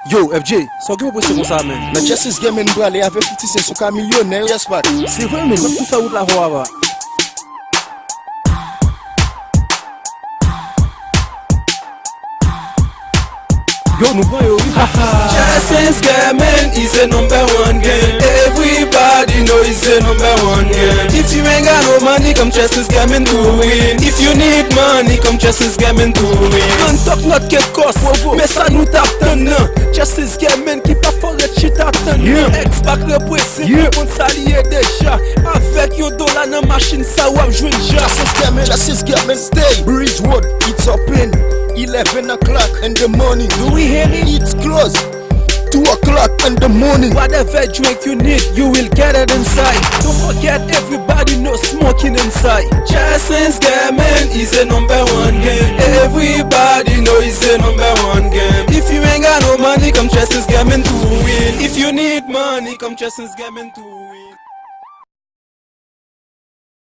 Yo, FJ, só que eu vou você ça, man. Na Justice Game and Brale avec 50 cents sur millionnaire, yes, pas. C'est vrai, mais comme tu fais route la roi, yo, nous prenons yo. Justice Game is the #1 game. Everybody know it's the #1 game. If you ain't got no money, come Justice Game and do win. If you need money, come Justice Game and do win. Non talk not get cost, mais ça nous tape non. Justice Game qui pas fort de shit attend. Expac représente pour s'allier déjà. Avec yo dollar dans machine ça ou jouer Justice Game stay. Breeze Road, it's open. 11 o'clock in the morning. Do we hear me? It's closed. 2 o'clock in the morning. Whatever drink you need, you will get it inside. Don't forget, everybody knows smoking inside. Justice Game is the #1 game. Everybody know it's the #1 game. If you ain't got no money, come Justice Game to win. If you need money, come Justice Game to win.